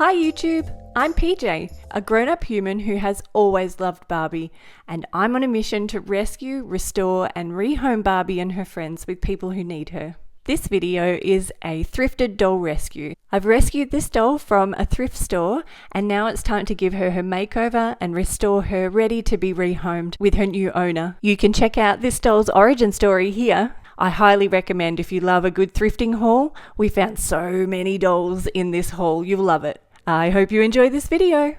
Hi YouTube, I'm PJ, a grown-up human who has always loved Barbie, and I'm on a mission to rescue, restore and rehome Barbie and her friends with people who need her. This video is a thrifted doll rescue. I've rescued this doll from a thrift store and now it's time to give her makeover and restore her ready to be rehomed with her new owner. You can check out this doll's origin story here. I highly recommend if you love a good thrifting haul. We found so many dolls in this haul, you'll love it. I hope you enjoy this video.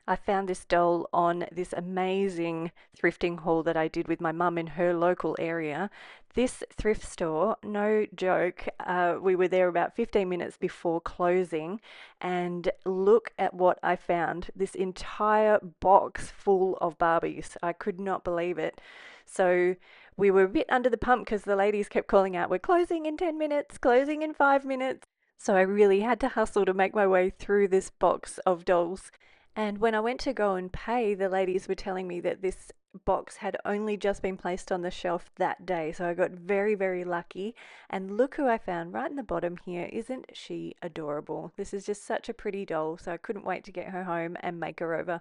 I found this doll on this amazing thrifting haul that I did with my mum in her local area. This thrift store, no joke, we were there about 15 minutes before closing, and look at what I found. This entire box full of Barbies. I could not believe it. So we were a bit under the pump because the ladies kept calling out, "We're closing in 10 minutes, closing in 5 minutes." So I really had to hustle to make my way through this box of dolls. And when I went to go and pay, the ladies were telling me that this box had only just been placed on the shelf that day. So I got very, very lucky. And look who I found right in the bottom here. Isn't she adorable? This is just such a pretty doll. So I couldn't wait to get her home and make her over.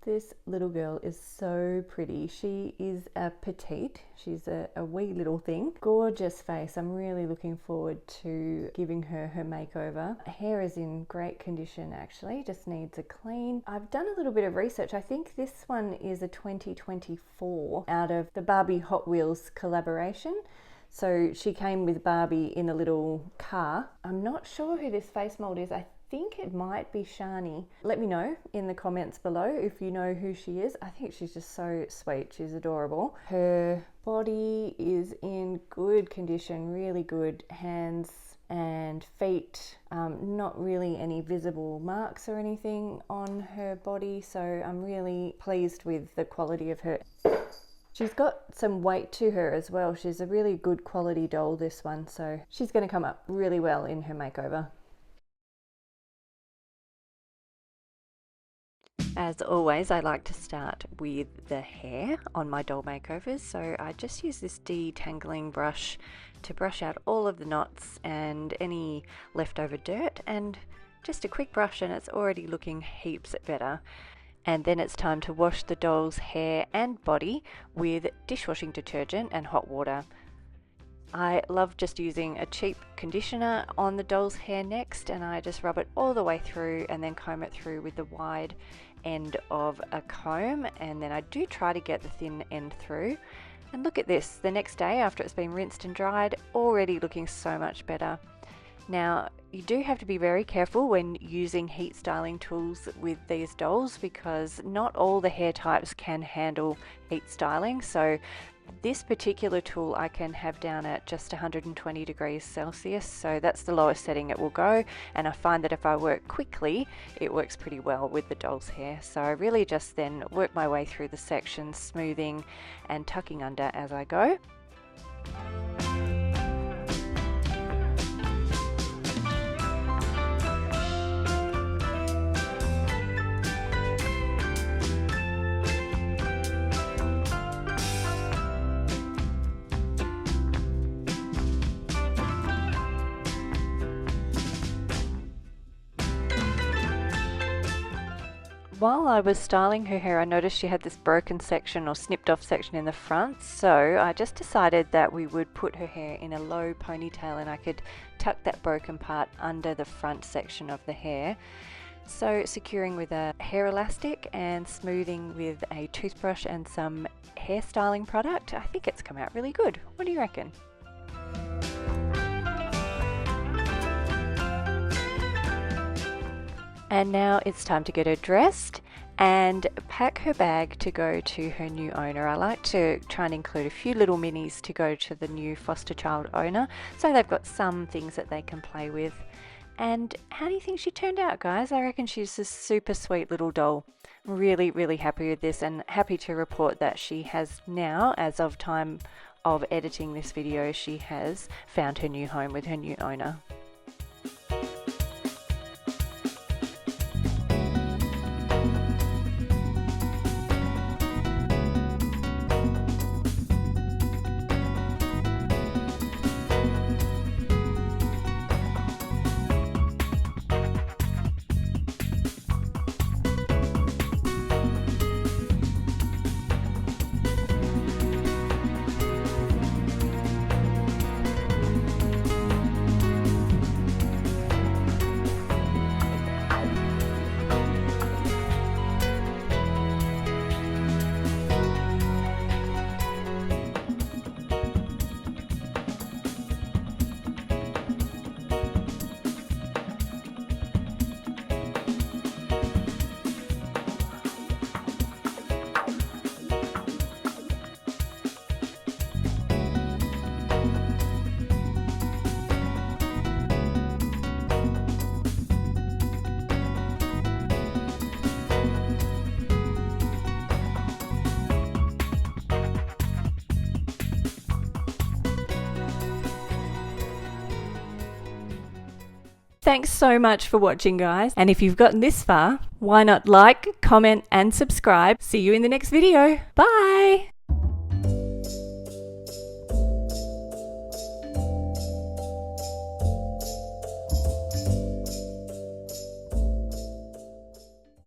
This little girl is so pretty. She is a petite. She's a wee little thing. Gorgeous face. I'm really looking forward to giving her makeover. Hair is in great condition actually, just needs a clean. I've done a little bit of research. I think this one is a 2024 out of the Barbie Hot Wheels collaboration. So she came with Barbie in a little car. I'm not sure who this face mold is. I think it might be Shani. Let me know in the comments below if you know who she is. I think she's just so sweet. She's adorable. Her body is in good condition, really good. Hands and feet, not really any visible marks or anything on her body, so I'm really pleased with the quality of her. She's got some weight to her as well. She's a really good quality doll, this one, so she's going to come up really well in her makeover. As always, I like to start with the hair on my doll makeovers, so I just use this detangling brush to brush out all of the knots and any leftover dirt, and just a quick brush and it's already looking heaps better. And then it's time to wash the doll's hair and body with dishwashing detergent and hot water. I love just using a cheap conditioner on the doll's hair next, and I just rub it all the way through and then comb it through with the wide end of a comb, and then I do try to get the thin end through. And look at this, the next day after it's been rinsed and dried, already looking so much better. Now you do have to be very careful when using heat styling tools with these dolls because not all the hair types can handle heat styling. So this particular tool I can have down at just 120 degrees Celsius, so that's the lowest setting it will go, and I find that if I work quickly it works pretty well with the doll's hair. So I really just then work my way through the sections, smoothing and tucking under as I go. While I was styling her hair, I noticed she had this broken section or snipped off section in the front, so I just decided that we would put her hair in a low ponytail and I could tuck that broken part under the front section of the hair. So securing with a hair elastic and smoothing with a toothbrush and some hair styling product, I think it's come out really good. What do you reckon? And now it's time to get her dressed and pack her bag to go to her new owner. I like to try and include a few little minis to go to the new foster child owner, so they've got some things that they can play with. And how do you think she turned out, guys? I reckon she's a super sweet little doll. Really, really happy with this, and happy to report that she has now, as of time of editing this video, she has found her new home with her new owner. Thanks so much for watching, guys. And if you've gotten this far, why not like, comment, and subscribe? See you in the next video. Bye!